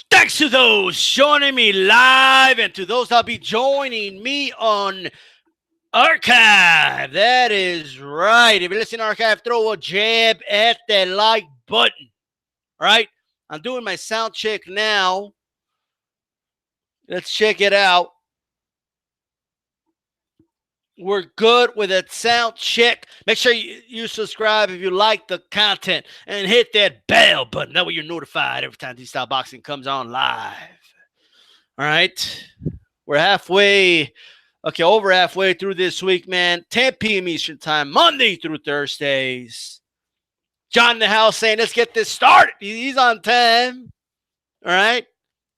Thanks to those joining me live and to those that'll be joining me on archive. That is right. If you're listening to archive, throw a jab at that like button. All right. I'm doing my sound check now. Let's check it out. We're good with a sound check. Make sure you subscribe if you like the content and hit that bell button. That way you're notified every time DStyleBoxing comes on live. All right. We're halfway, over halfway through this week, man. 10 p.m. Eastern time, Monday through Thursdays. John in the house saying, let's get this started. He's on time. All right.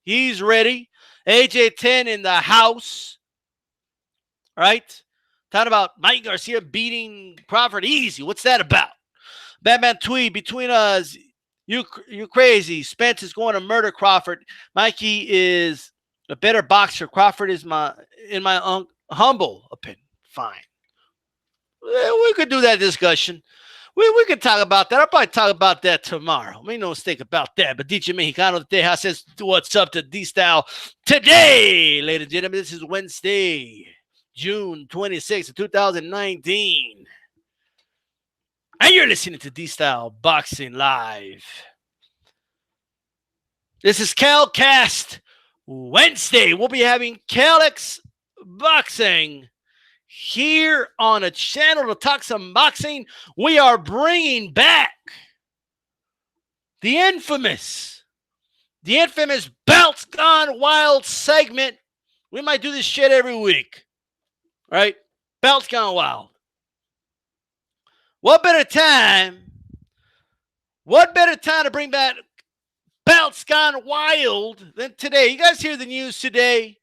He's ready. AJ10 in the house. All right. Talking about Mike Garcia beating Crawford easy. What's that about? Batman tweet, between us, you crazy. Spence is going to murder Crawford. Mikey is a better boxer. Crawford is in my humble opinion. Fine. We could do that discussion. We could talk about that. I'll probably talk about that tomorrow. Make no mistake about that. But DJ Mexicano de Tejas says, what's up to D-Style today, ladies and gentlemen? This is Wednesday, June 26th, 2019. And you're listening to DStyleBoxing Live. This is CalCast Wednesday. We'll be having CalX Boxing here on a channel to talk some boxing. We are bringing back the infamous Belts Gone Wild segment. We might do this shit every week. Right? Belts Gone Wild. What better time to bring back Belts Gone Wild than today? You guys hear the news today?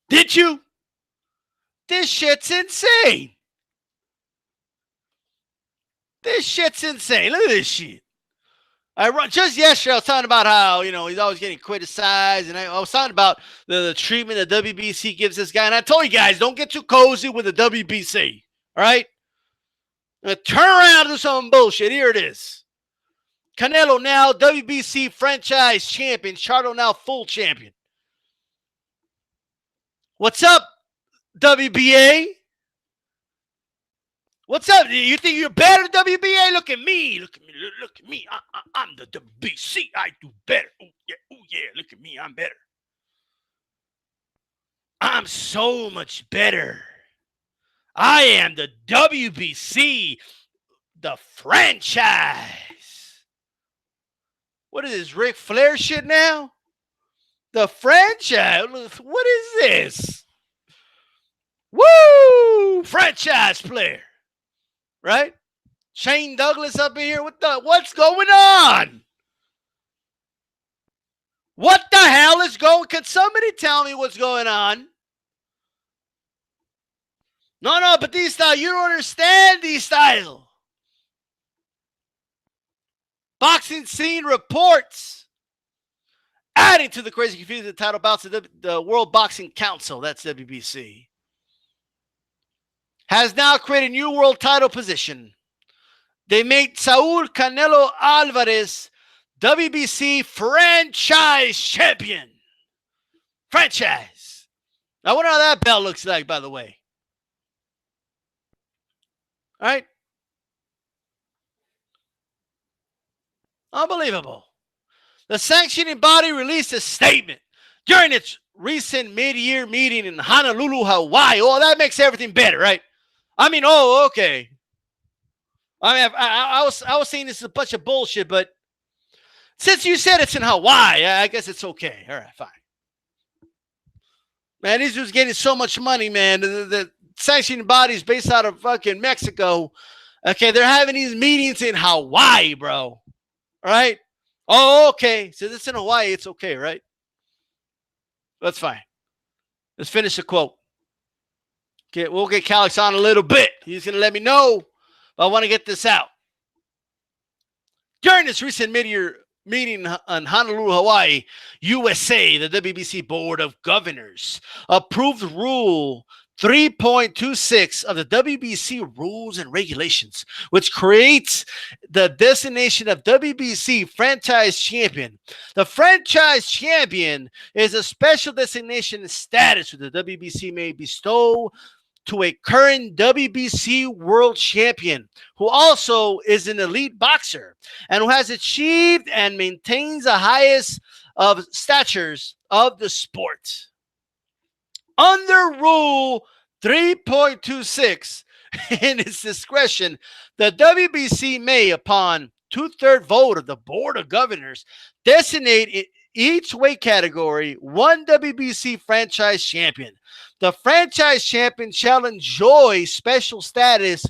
Did you? This shit's insane. Look at this shit. Just yesterday, I was talking about how, he's always getting criticized. And I was talking about the treatment that WBC gives this guy. And I told you guys, don't get too cozy with the WBC. All right? Turn around and do some bullshit. Here it is. Canelo now WBC franchise champion. Charlo now full champion. What's up, WBA? What's up? You think you're better than WBA? Look at me. Look at me. I'm the WBC. I do better. Oh yeah. Look at me. I'm better. I'm so much better. I am the WBC, the franchise. What is this, Ric Flair shit now? The franchise. What is this? Woo! Franchise player. Right? Shane Douglas up in here. What's going on? What the hell is going? Can somebody tell me what's going on? No, but D-Style, you don't understand D-Style. Boxing Scene reports, adding to the crazy confusion, the title bouts of the World Boxing Council, that's WBC, has now created a new world title position. They made Saul Canelo Alvarez WBC franchise champion. Franchise. I wonder how that belt looks like, by the way. All right. Unbelievable. The sanctioning body released a statement during its recent mid-year meeting in Honolulu, Hawaii. Oh, that makes everything better, right? I mean, okay. I was saying this is a bunch of bullshit, but since you said it's in Hawaii, I guess it's okay. All right, fine. Man, these dudes getting so much money, man. The sanctioning body is based out of fucking Mexico. Okay, they're having these meetings in Hawaii, bro. All right? Oh, okay. So it's in Hawaii. It's okay, right? That's fine. Let's finish the quote. Okay, we'll get Calix on a little bit. He's going to let me know, but I want to get this out. During this recent mid-year meeting in Honolulu, Hawaii, USA, the WBC Board of Governors approved Rule 3.26 of the WBC rules and regulations, which creates the designation of WBC franchise champion. The franchise champion is a special designation and status that the WBC may bestow to a current WBC world champion who also is an elite boxer and who has achieved and maintains the highest of statures of the sport. Under Rule 3.26, in its discretion, the WBC may, upon two-thirds vote of the Board of Governors, designate each weight category one WBC franchise champion. The franchise champion shall enjoy special status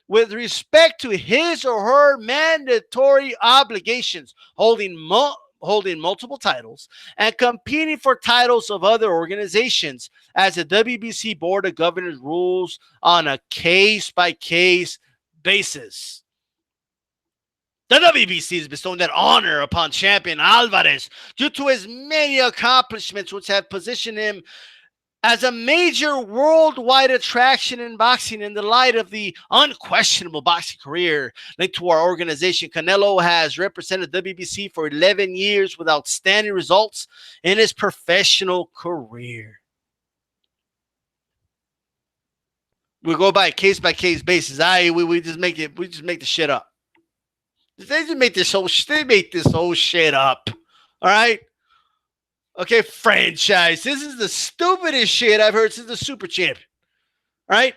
with respect to his or her mandatory obligations, holding multiple titles and competing for titles of other organizations, as the WBC Board of Governors rules on a case-by-case basis. The WBC is bestowing that honor upon champion Alvarez due to his many accomplishments, which have positioned him as a major worldwide attraction in boxing. In the light of the unquestionable boxing career linked to our organization, Canelo has represented WBC for 11 years with outstanding results in his professional career. We go by case-by-case basis. We just make the shit up. They just make this whole shit up. All right? Okay, franchise. This is the stupidest shit I've heard since the Super Champion. All right?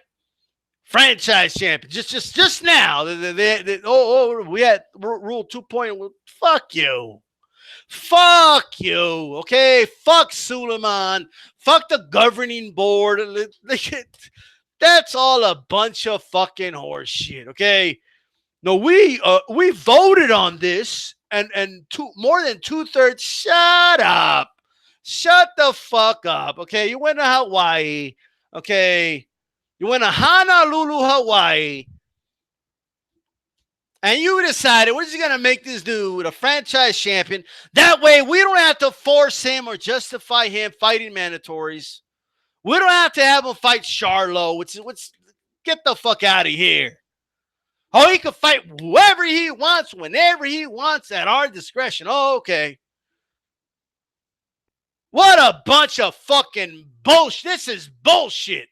Franchise champion. Just now. We had Rule 2.0. Fuck you. Fuck you. Okay? Fuck Suleiman. Fuck the governing board. That's all a bunch of fucking horse shit. Okay? No, we voted on this, and more than 2/3. Shut up. Shut the fuck up, okay? You went to Hawaii, okay? You went to Honolulu, Hawaii, and you decided we're just going to make this dude a franchise champion. That way, we don't have to force him or justify him fighting mandatories. We don't have to have him fight Charlo. Get the fuck out of here. Oh, he can fight whoever he wants, whenever he wants, at our discretion. Oh, okay. What a bunch of fucking bullshit. This is bullshit.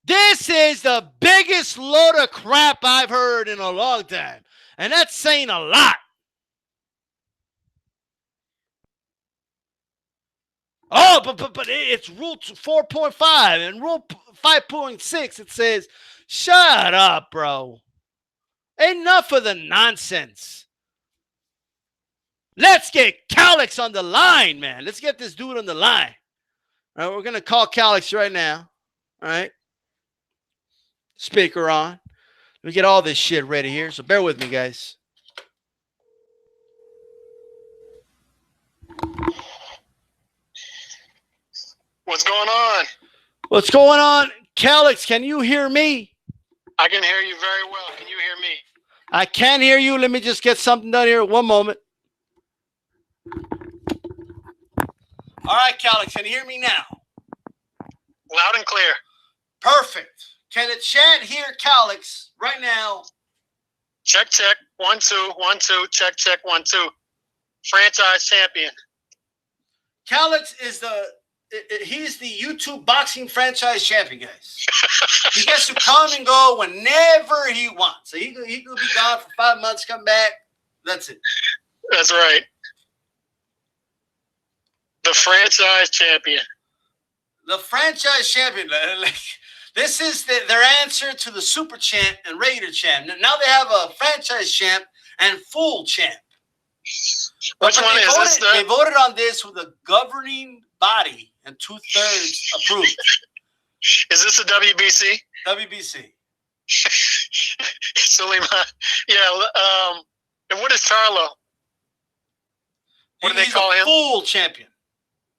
This is the biggest load of crap I've heard in a long time. And that's saying a lot. Oh, but it's Rule 4.5 and Rule 5.6. It says, shut up, bro. Enough of the nonsense. Let's get Calix on the line, man. Let's get this dude on the line. All right, we're going to call Calix right now. All right. Speaker on. Let me get all this shit ready here, so bear with me, guys. What's going on? What's going on? Calix, can you hear me? I can hear you very well. Can you hear me? I can hear you. Let me just get something done here. One moment. All right, Calix, can you hear me now? Loud and clear. Perfect. Can the chat hear Calix right now? Check, check. 1, 2, 1, 2. Check, check. 1, 2. Franchise champion. Calix is he's the YouTube boxing franchise champion, guys. He gets to come and go whenever he wants. So he could be gone for 5 months, come back. That's it. That's right. The franchise champion. The franchise champion. This is their answer to the super champ and regular champ. Now they have a franchise champ and full champ. Which one is this? They voted on this with a governing body and 2/3 approved. Is this a WBC? WBC. Suleiman. Yeah. And what is Charlo? What do they call him? Full champion.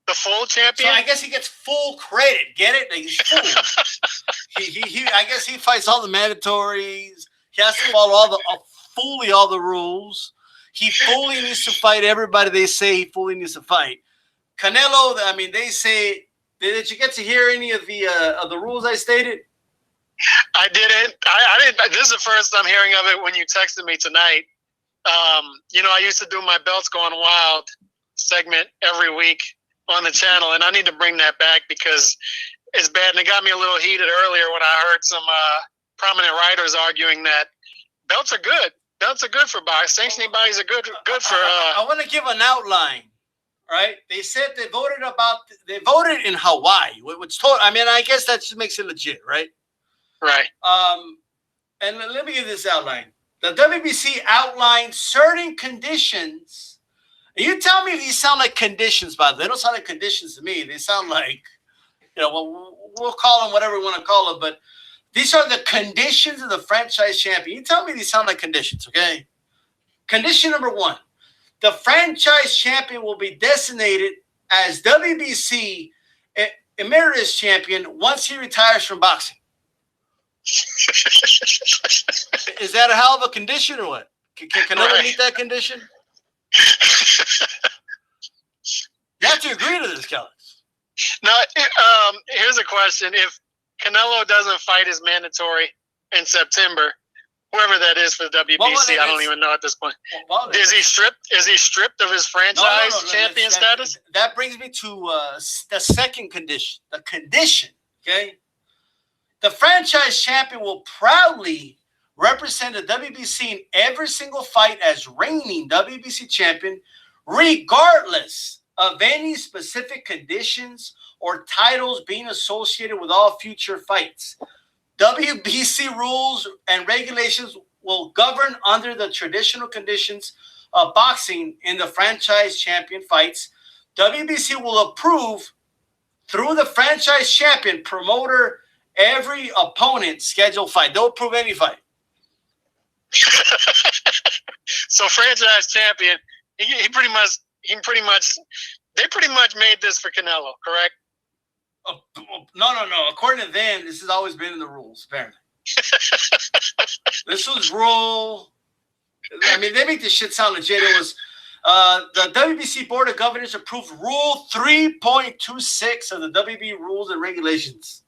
The full champion? So I guess he gets full credit. Get it? Like he's full. I guess he fights all the mandatories. He has to follow fully all the rules. He fully needs to fight everybody they say he fully needs to fight. Canelo, I mean, they say Did you get to hear any of the rules I stated? I didn't. I didn't. This is the first I'm hearing of it when you texted me tonight. I used to do my Belts Going Wild segment every week on the channel, and I need to bring that back because it's bad. And it got me a little heated earlier when I heard some prominent writers arguing that belts are good. Belts are good for boxing. Sanctioning bodies are good for. I want to give an outline. Right? They said they voted in Hawaii, which I guess that just makes it legit, right? Right. And let me give this outline. The WBC outlined certain conditions. And you tell me if these sound like conditions, by the way. They don't sound like conditions to me. They sound like, we'll call them whatever we want to call them, but these are the conditions of the franchise champion. You tell me these sound like conditions, okay? Condition number 1. The franchise champion will be designated as WBC Emeritus Champion once he retires from boxing. Is that a hell of a condition or what? Can Canelo meet that condition? You have to agree to this, Kelly. Now, here's a question. If Canelo doesn't fight his mandatory in September, whoever that is for the WBC, I don't even know at this point. Is he stripped of his franchise champion status? That brings me to the second condition. The condition, okay? The franchise champion will proudly represent the WBC in every single fight as reigning WBC champion, regardless of any specific conditions or titles being associated with all future fights. WBC rules and regulations will govern under the traditional conditions of boxing in the franchise champion fights. WBC will approve through the franchise champion promoter every opponent scheduled fight. They'll approve any fight. So franchise champion, they pretty much made this for Canelo, correct? No. According to them, this has always been in the rules, apparently. This was rule. They make this shit sound legit. It was the WBC Board of Governors approved Rule 3.26 of the WB Rules and Regulations.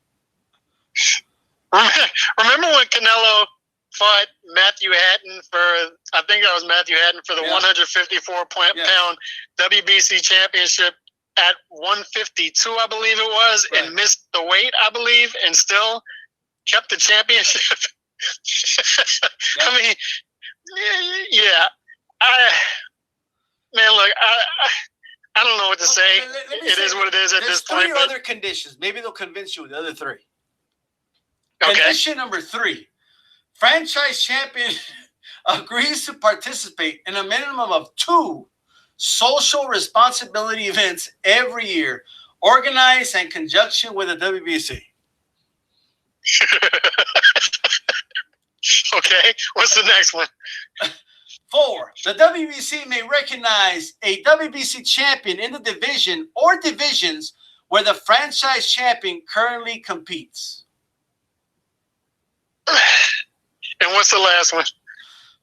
Remember when Canelo fought Matthew Hatton for the 154-pound WBC championship at 152, I believe it was, and missed the weight, I believe, and still kept the championship. I don't know what to say. It is what it is at this point. There's 3 other conditions. Maybe they'll convince you with the other 3. Okay. Condition number 3. Franchise champion agrees to participate in a minimum of 2 social responsibility events every year, organized in conjunction with the WBC. Okay, what's the next one? 4. The WBC may recognize a WBC champion in the division or divisions where the franchise champion currently competes. And what's the last one?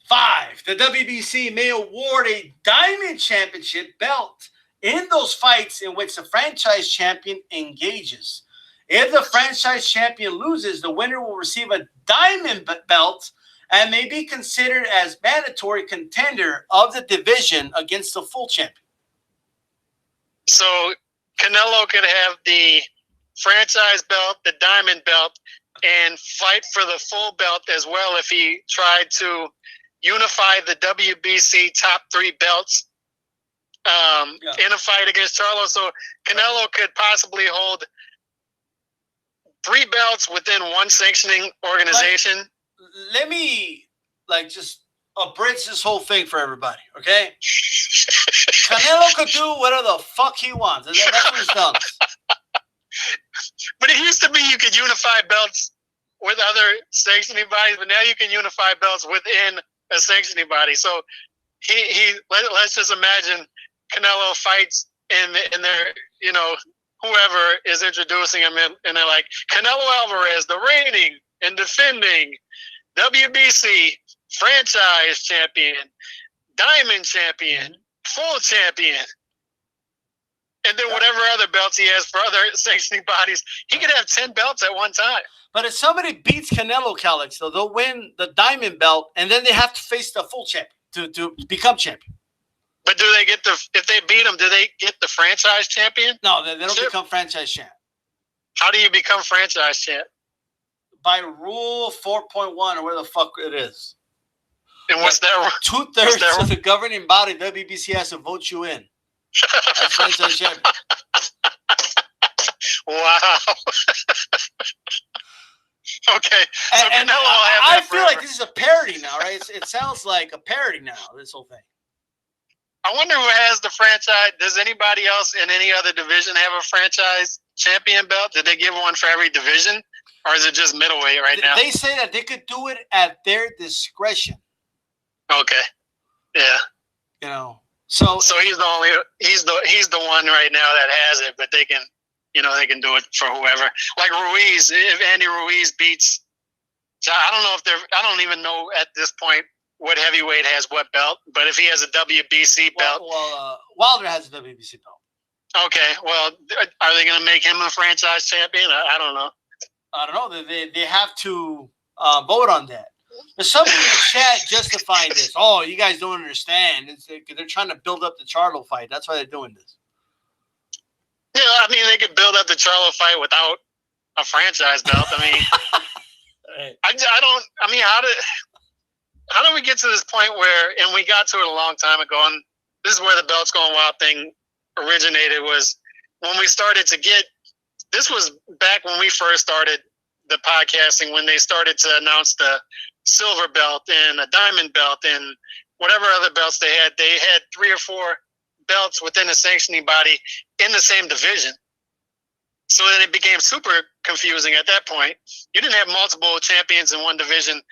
5. The WBC may award a diamond championship belt in those fights in which the franchise champion engages. If the franchise champion loses, the winner will receive a diamond belt and may be considered as mandatory contender of the division against the full champion. So Canelo could have the franchise belt, the diamond belt, and fight for the full belt as well if he tried to unify the WBC top 3 belts in a fight against Charlo. So Canelo could possibly hold 3 belts within one sanctioning organization. Let me just abridge this whole thing for everybody, okay? Canelo could do whatever the fuck he wants. That's what he's done. But it used to be you could unify belts with other sanctioning bodies, but now you can unify belts within a sanctioning body. So let's just imagine Canelo fights and they're, whoever is introducing him and they're like, Canelo Alvarez, the reigning and defending WBC franchise champion, diamond champion, full champion. And then whatever other belts he has for other sanctioning bodies, he could have 10 belts at one time. But if somebody beats Canelo, Calix, though, they'll win the diamond belt, and then they have to face the full champion to become champion. But do they get if they beat him, do they get the franchise champion? No, they don't become franchise champ. How do you become franchise champ? By rule 4.1 or where the fuck it is. And what's that? 2/3 of the governing body, WBC, has to vote you in. As franchise champion. Wow. Okay. So And I feel like this is a parody now, right? It sounds like a parody now, this whole thing. I wonder who has the franchise. Does anybody else in any other division have a franchise champion belt? Did they give one for every division? Or is it just middleweight right now? They say that they could do it at their discretion. Okay. Yeah. You know. So he's the one right now that has it, but they can do it for whoever. Like Ruiz, if Andy Ruiz beats, I don't even know at this point what heavyweight has what belt, but if he has a WBC belt. Wilder has a WBC belt. Okay, well, are they going to make him a franchise champion? I don't know. I don't know. They have to vote on that. There's something in the chat justifying this. Oh, you guys don't understand. They're trying to build up the Charlo fight. That's why they're doing this. Yeah, I mean, they could build up the Charlo fight without a franchise belt. I mean, how do we get to this point where, and we got to it a long time ago, and this is where the belts going wild thing originated, was when we started to get, this was back when we first started the podcasting, when they started to announce the silver belt and a diamond belt and whatever other belts they had 3 or 4 belts within a sanctioning body in the same division. So then it became super confusing at that point. You didn't have multiple champions in one division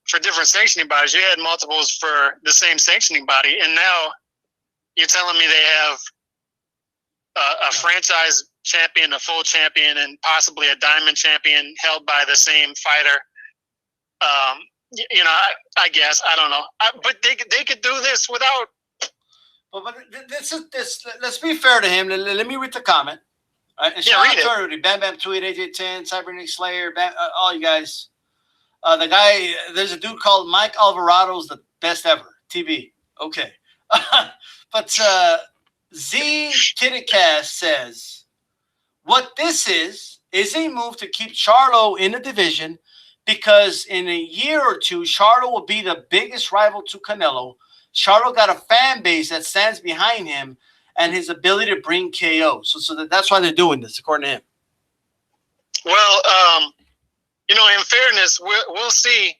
for different sanctioning bodies. You had multiples for the same sanctioning body. And now you're telling me they have a franchise champion, a full champion, and possibly a diamond champion held by the same fighter. I guess, I don't know. But they could do this without. But let's be fair to him. Let me read the comment. Read it. Bam Bam Tweet, AJ10, Cybernetic Slayer, all you guys. The guy, there's a dude called Mike Alvarado's the best ever. TV. Okay. But Z Kittycast says, what this is a move to keep Charlo in the division because in a year or two, Charlo will be the biggest rival to Canelo. Charlo got a fan base that stands behind him and his ability to bring KO. So that's why they're doing this, according to him. Well, in fairness, we'll see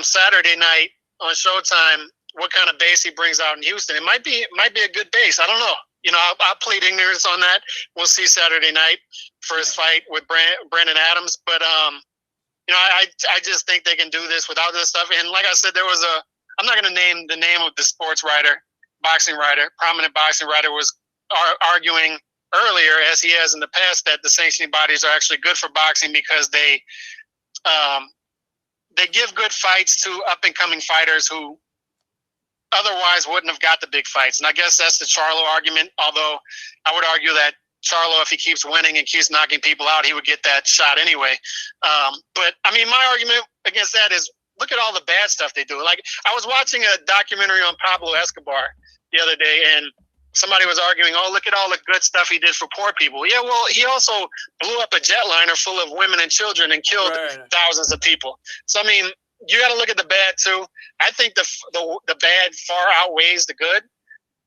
Saturday night on Showtime what kind of base he brings out in Houston. It might be a good base. I don't know. I'll plead ignorance on that. We'll see Saturday night for his fight with Brandon Adams. But, I just think they can do this without this stuff. And like I said, I'm not going to name the name of the prominent boxing writer was arguing earlier, as he has in the past, that the sanctioning bodies are actually good for boxing because they give good fights to up-and-coming fighters who otherwise wouldn't have got the big fights. And I guess that's the Charlo argument, although I would argue that Charlo, if he keeps winning and keeps knocking people out, he would get that shot anyway. But, I mean, my argument against that is look at all the bad stuff they do. Like, I was watching a documentary on Pablo Escobar the other day, and somebody was arguing, oh, look at all the good stuff he did for poor people. Yeah, well, he also blew up a jetliner full of women and children and killed thousands of people. So, I mean, you got to look at the bad, too. I think the bad far outweighs the good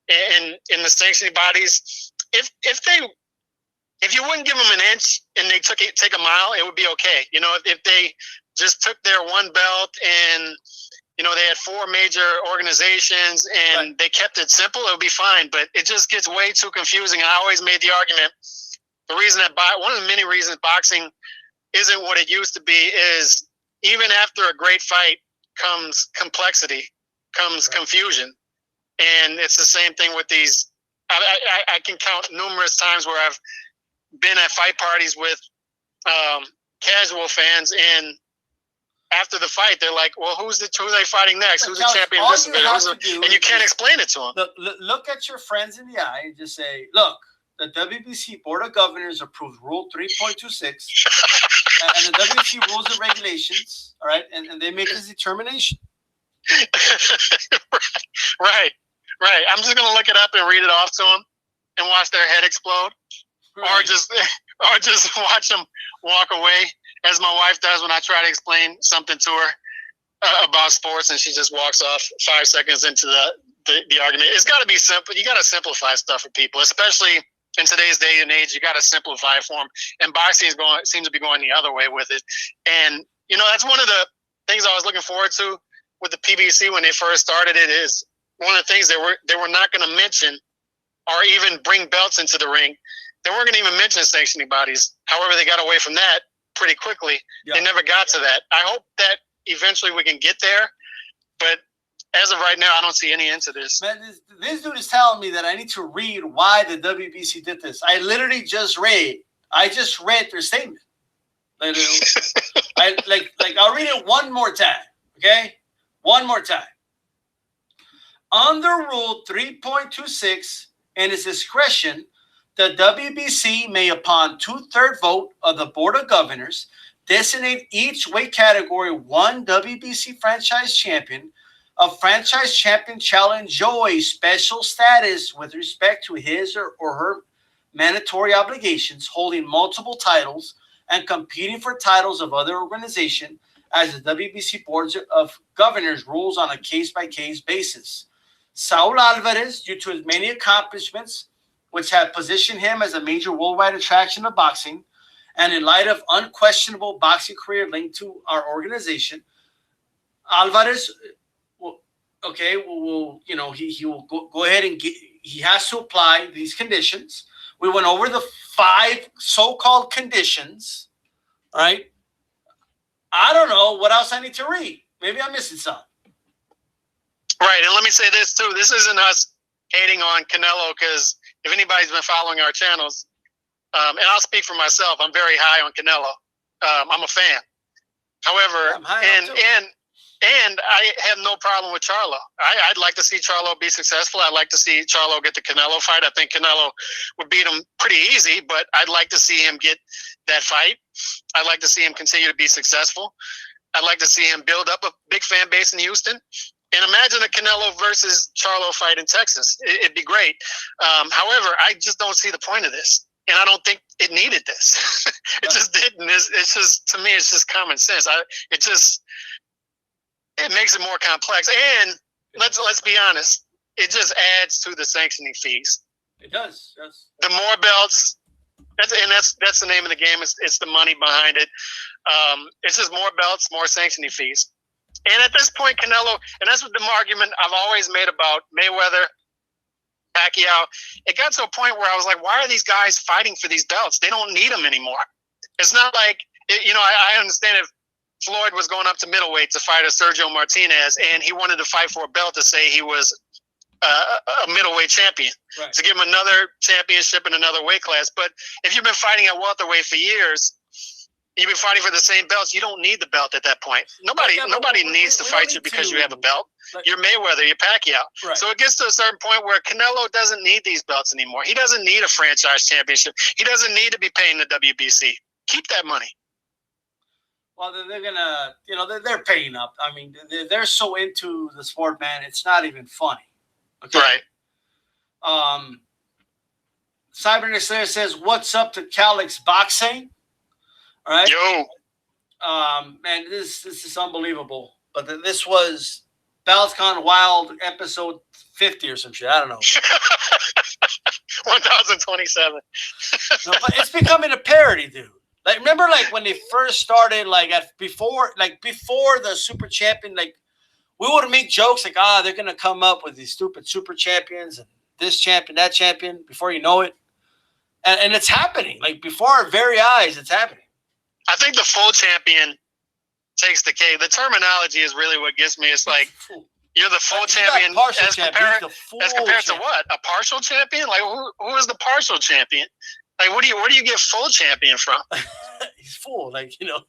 in the sanctioning bodies. If you wouldn't give them an inch and they take a mile, it would be okay. If they just took their one belt and, they had 4 major organizations and they kept it simple, it would be fine. But it just gets way too confusing. I always made the argument, one of the many reasons boxing isn't what it used to be is even after a great fight comes complexity, comes confusion. And it's the same thing with these. I can count numerous times where I've been at fight parties with casual fans, and after the fight, they're like, "Well, who are they fighting next? Who's the champion?" And you can't explain it to them. Look at your friends in the eye and just say, "Look, the WBC Board of Governors approved Rule 3.26 and the WBC rules and regulations, all right, and they make this determination. Right. I'm just going to look it up and read it off to them and watch their head explode. Right. Or just watch them walk away, as my wife does when I try to explain something to her about sports, and she just walks off 5 seconds into the argument. It's got to be simple. You got to simplify stuff for people, especially in today's day and age. You got to simplify it for them. And boxing seems to be going the other way with it. And that's one of the things I was looking forward to with the PBC when they first started it. Is one of the things they were not going to mention or even bring belts into the ring. They weren't going to even mention sanctioning bodies. However, they got away from that pretty quickly. Yeah. They never got to that. I hope that eventually we can get there, but as of right now, I don't see any into this. Man, this dude is telling me that I need to read why the WBC did this. I literally just read their statement. I'll read it one more time, okay? One more time. Under Rule 3.26, in its discretion, the WBC may, upon 2/3 vote of the Board of Governors, designate each weight category one WBC franchise champion. A franchise champion shall enjoy special status with respect to his or her mandatory obligations, holding multiple titles and competing for titles of other organization, as the WBC Board of Governors rules on a case-by-case basis. Saul Alvarez, due to his many accomplishments, which have positioned him as a major worldwide attraction of boxing, and in light of unquestionable boxing career linked to our organization, Alvarez, he will go ahead and he has to apply these conditions. We went over the 5 so-called conditions, all right? I don't know what else I need to read. Maybe I'm missing something. Right, and let me say this too. This isn't us hating on Canelo, because if anybody's been following our channels, and I'll speak for myself, I'm very high on Canelo. I'm a fan. However, and I have no problem with Charlo. I'd like to see Charlo be successful. I'd like to see Charlo get the Canelo fight. I think Canelo would beat him pretty easy, but I'd like to see him get that fight. I'd like to see him continue to be successful. I'd like to see him build up a big fan base in Houston. And imagine a Canelo versus Charlo fight in Texas. It'd be great. However, I just don't see the point of this. And I don't think it needed this. It just didn't. It's just, to me, it's just common sense. It makes it more complex. And let's be honest, it just adds to the sanctioning fees. It does. Yes. The more belts, that's the name of the game. It's the money behind it. It's just more belts, more sanctioning fees. And at this point, Canelo, and that's what the argument I've always made about Mayweather, Pacquiao, it got to a point where I was like, why are these guys fighting for these belts? They don't need them anymore. It's not like, I understand if Floyd was going up to middleweight to fight a Sergio Martinez, and he wanted to fight for a belt to say he was a middleweight champion, right, to give him another championship in another weight class. But if you've been fighting at welterweight for years, you've been fighting for the same belts, you don't need the belt at that point. Nobody needs to fight you because you have a belt. You're Mayweather, you're Pacquiao. Right. So it gets to a certain point where Canelo doesn't need these belts anymore. He doesn't need a franchise championship. He doesn't need to be paying the WBC. Keep that money. Well, they're gonna, they're paying up. I mean, they're so into the sport, man. It's not even funny. Okay? Right. Cybernetic Slayer says, "What's up to Calix Boxing?" All right. Yo. Man, this is unbelievable. But this was Balls Gone Wild episode 50 or some shit. I don't know. 1027. No, but it's becoming a parody, dude. Like, remember, when they first started, before the super champion, we would make jokes they're gonna come up with these stupid super champions and this champion, that champion. Before you know it, and it's happening. Before our very eyes, it's happening. I think the full champion takes the cake. The terminology is really what gets me. It's like you're the full champion as compared to what? A partial champion? Who is the partial champion? Where do you get full champion from? He's full, You're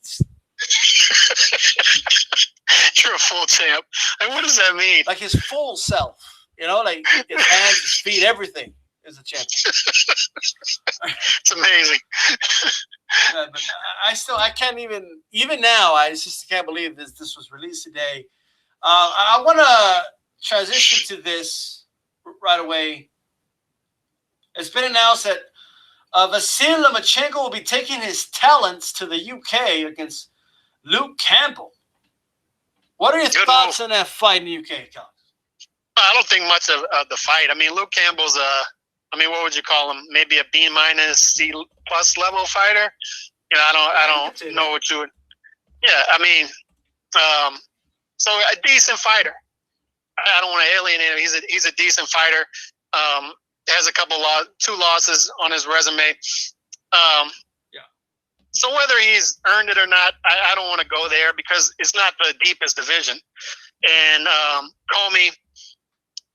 a full champ. What does that mean? His full self, his hands, his feet, everything. is a champion. It's amazing. But I can't even now, I just can't believe this was released today. I want to transition to this right away. It's been announced that Vasyl Lomachenko will be taking his talents to the UK against Luke Campbell. What are your thoughts on that fight in the UK, Cal? I don't think much of the fight. I mean, Luke Campbell's what would you call him? Maybe a B-, C+ level fighter. You know, I don't know what you would. Yeah, I mean, so a decent fighter. I don't want to alienate him. He's a decent fighter. Has a two losses on his resume. So whether he's earned it or not, I don't want to go there because it's not the deepest division. And Comey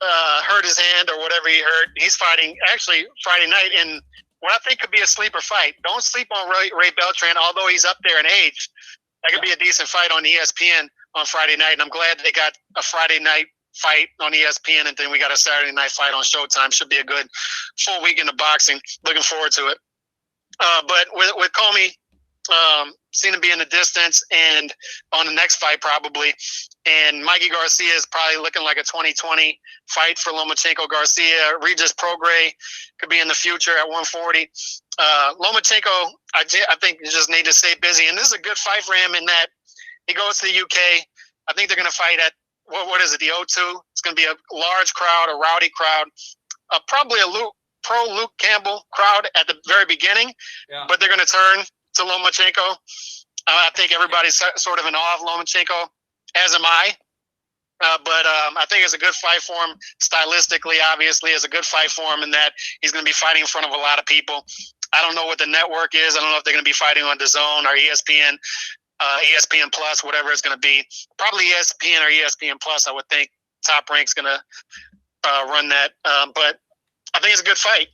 hurt his hand or whatever he hurt. He's fighting actually Friday night in what I think could be a sleeper fight. Don't sleep on Ray Beltran, although he's up there in age. That could be a decent fight on ESPN on Friday night. And I'm glad they got a Friday night fight on ESPN, and then we got a Saturday night fight on Showtime. Should be a good full weekend of boxing. Looking forward to it. But with Comey, seem to be in the distance and on the next fight probably. And Mikey Garcia is probably looking like a 2020 fight for Lomachenko. Garcia, Regis Prograis could be in the future at 140. Lomachenko, I think you just need to stay busy. And this is a good fight for him in that he goes to the UK. I think they're going to fight at, what is it, the O2? It's going to be a large crowd, a rowdy crowd, probably a pro Luke Campbell crowd at the very beginning, but they're going to turn to Lomachenko. I think everybody's sort of in awe of Lomachenko, as am I. But I think it's a good fight for him stylistically. Obviously, it's a good fight for him in that he's going to be fighting in front of a lot of people. I don't know what the network is. I don't know if they're going to be fighting on DAZN or ESPN, ESPN Plus, whatever it's going to be. Probably ESPN or ESPN Plus, I would think. Top Rank's going to run that. But I think it's a good fight.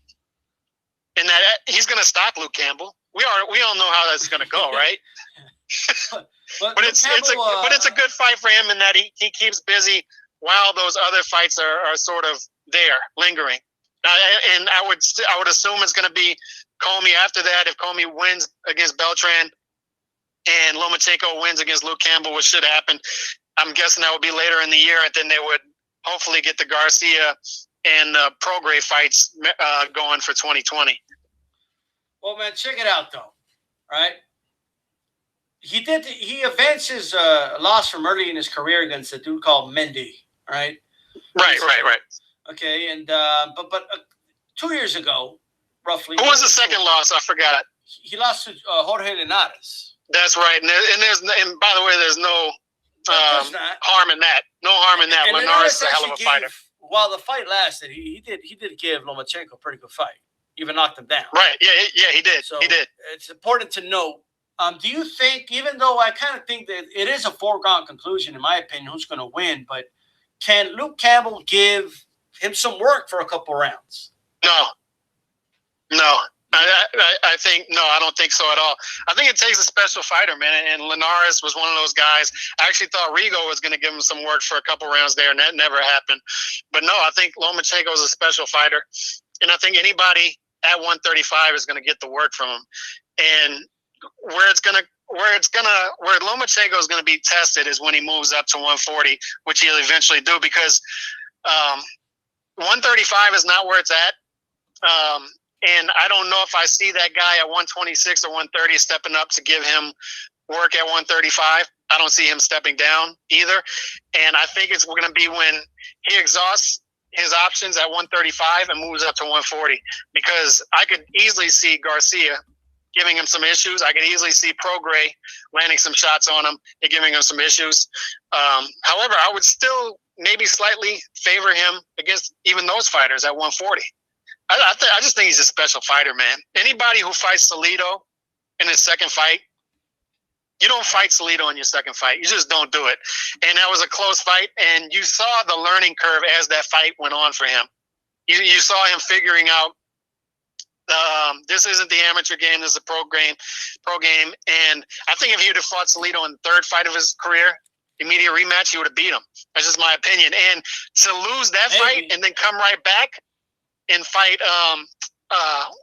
In that he's going to stop Luke Campbell. We all know how that's going to go, right? but it's a good fight for him in that he keeps busy while those other fights are sort of there, lingering. And I would assume it's going to be Comey after that. If Comey wins against Beltran and Lomachenko wins against Luke Campbell, which should happen, I'm guessing that would be later in the year, and then they would hopefully get the Garcia and Prograis fights going for 2020. Well, man, check it out, though. Right? He avenged his loss from early in his career against a dude called Mendy. Right? Right. Okay, and but 2 years ago, roughly. Who was the second loss? I forgot. He lost to Jorge Linares. That's right, and by the way, there's no harm in that. No harm in that. And Linares is a hell of a fighter. While the fight lasted, he did give Lomachenko a pretty good fight. Even knocked him down. Right. Yeah, he did. So he did. It's important to note. Do you think, even though I kind of think that it is a foregone conclusion, in my opinion, who's going to win, but can Luke Campbell give him some work for a couple rounds? No. I think, no, I don't think so at all. I think it takes a special fighter, man. And Linares was one of those guys. I actually thought Rigo was going to give him some work for a couple rounds there, and that never happened. But no, I think Lomachenko is a special fighter. And I think anybody at 135 is going to get the work from him. And where Lomachenko is going to be tested is when he moves up to 140, which he'll eventually do, because 135 is not where it's at. And I don't know if I see that guy at 126 or 130 stepping up to give him work at 135. I don't see him stepping down either. And I think it's going to be when he exhausts his options at 135 and moves up to 140, because I could easily see Garcia giving him some issues. I could easily see Prograis landing some shots on him and giving him some issues. However, I would still maybe slightly favor him against even those fighters at 140. I just think he's a special fighter, man. Anybody who fights Salido in his second fight, you don't fight Salido in your second fight. You just don't do it. And that was a close fight, and you saw the learning curve as that fight went on for him. You saw him figuring out this isn't the amateur game, this is a pro game. And I think if he would have fought Salido in the third fight of his career, immediate rematch, he would have beat him. That's just my opinion. And to lose that fight and then come right back, and fight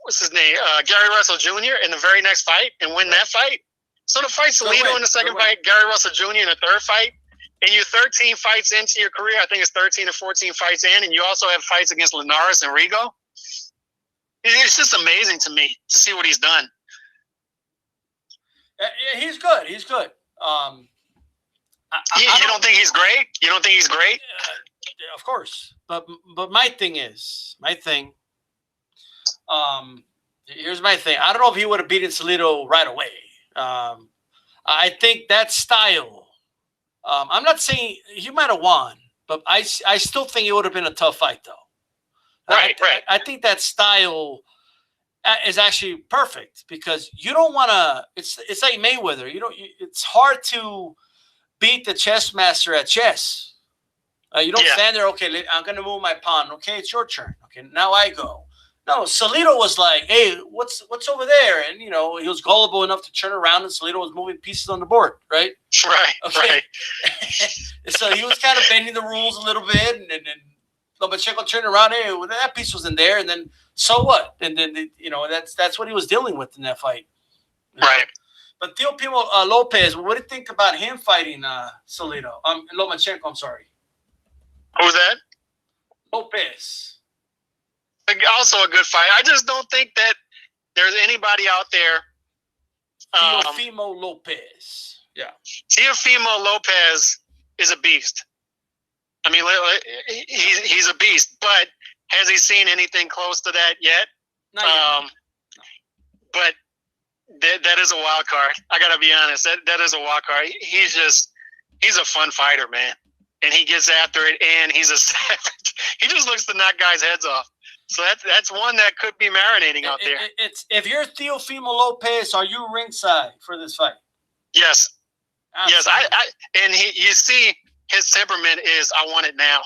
what's his name, Gary Russell Jr. in the very next fight and win that fight. So to fight Salido in the second fight, Gary Russell Jr. in the third fight, and you 13 fights into your career, I think it's 13 or 14 fights in, and you also have fights against Linares and Rigo. It's just amazing to me to see what he's done. He's good. He's good. You don't think he's great? You don't think he's great? Of course. But my thing. Here's my thing. I don't know if he would have beaten Salido right away. I think that style. I'm not saying he might have won, but I still think it would have been a tough fight, though. Right. I think that style is actually perfect because you don't want to. It's like Mayweather. It's hard to beat the chess master at chess. You don't stand there. Okay, I'm gonna move my pawn. Okay, it's your turn. Okay, now I go. No, Salido was like, "Hey, what's over there?" And he was gullible enough to turn around, and Salido was moving pieces on the board. Right. Right. Okay. Right. So he was kind of bending the rules a little bit, and then Lomachenko turned around. Hey, well, that piece was in there, and then so what? And then that's what he was dealing with in that fight. Right. But Teofimo Lopez, what do you think about him fighting Salido? Lomachenko. I'm sorry. Who's that? Lopez. Also a good fight. I just don't think that there's anybody out there. Teofimo Lopez. Yeah. Teofimo Lopez is a beast. I mean, he's a beast, but has he seen anything close to that yet? Not yet. But that is a wild card. I got to be honest. That is a wild card. He's a fun fighter, man. And he gets after it, and he's a savage. He just looks to knock guys' heads off. So that's one that could be marinating out there. If you're Teofimo Lopez, are you ringside for this fight? Yes. Absolutely. Yes. You see his temperament is, I want it now.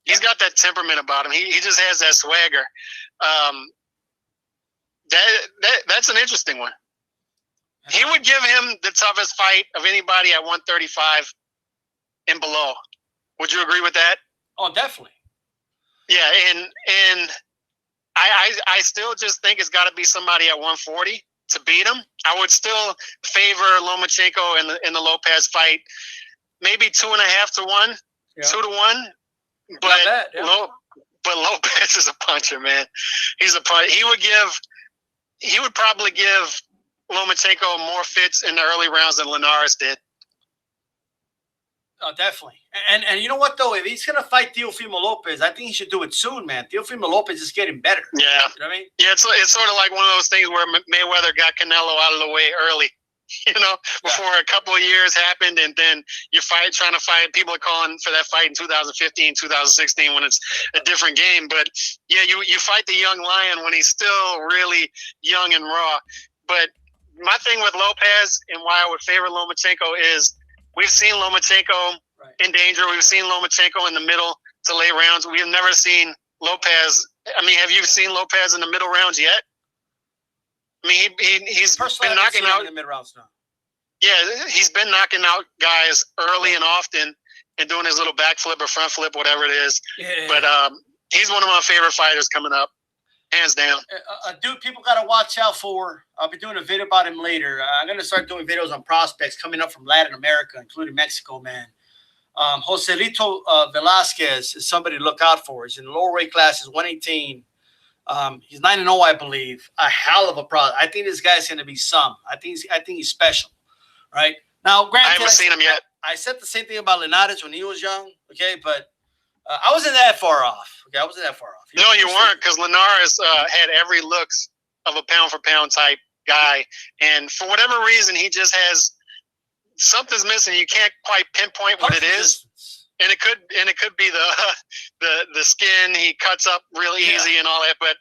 He's got that temperament about him. He just has that swagger. That's an interesting one. He would give him the toughest fight of anybody at 135 and below. Would you agree with that? Oh, definitely. Yeah, and I still just think it's got to be somebody at 140 to beat him. I would still favor Lomachenko in the Lopez fight, maybe 2.5 to 1, 2 to 1. But bad, yeah. But Lopez is a puncher, man. He's a puncher. He would probably give Lomachenko more fits in the early rounds than Linares did. Oh, definitely. And you know what, though? If he's going to fight Teofimo Lopez, I think he should do it soon, man. Teofimo Lopez is getting better. Yeah. You know what I mean? Yeah, it's sort of like one of those things where Mayweather got Canelo out of the way early, before a couple of years happened, and then you're trying to fight. People are calling for that fight in 2015, 2016 when it's a different game. But, yeah, you fight the young lion when he's still really young and raw. But my thing with Lopez and why I would favor Lomachenko is we've seen Lomachenko in danger. We've seen Lomachenko in the middle to late rounds. We have never seen Lopez. I mean, have you seen Lopez in the middle rounds yet? I mean, he's been knocking out in the mid rounds now. Yeah, he's been knocking out guys early and often and doing his little backflip or front flip, whatever it is. Yeah. But he's one of my favorite fighters coming up, hands down. Dude, people got to watch out for. I'll be doing a video about him later. I'm going to start doing videos on prospects coming up from Latin America, including Mexico, man. Joselito Velasquez is somebody to look out for. He's in the lower weight classes, 118. He's 9-0, I believe. A hell of a product. I think this guy's going to be some. I think he's special, right? Now, granted, I haven't seen him yet. I said the same thing about Linares when he was young, okay? But I wasn't that far off, okay? I wasn't that far off. No, you weren't, because Linares had every looks of a pound-for-pound type guy. And for whatever reason, he just has – something's missing. You can't quite pinpoint what it is. And it could be the skin. He cuts up really easy and all that, but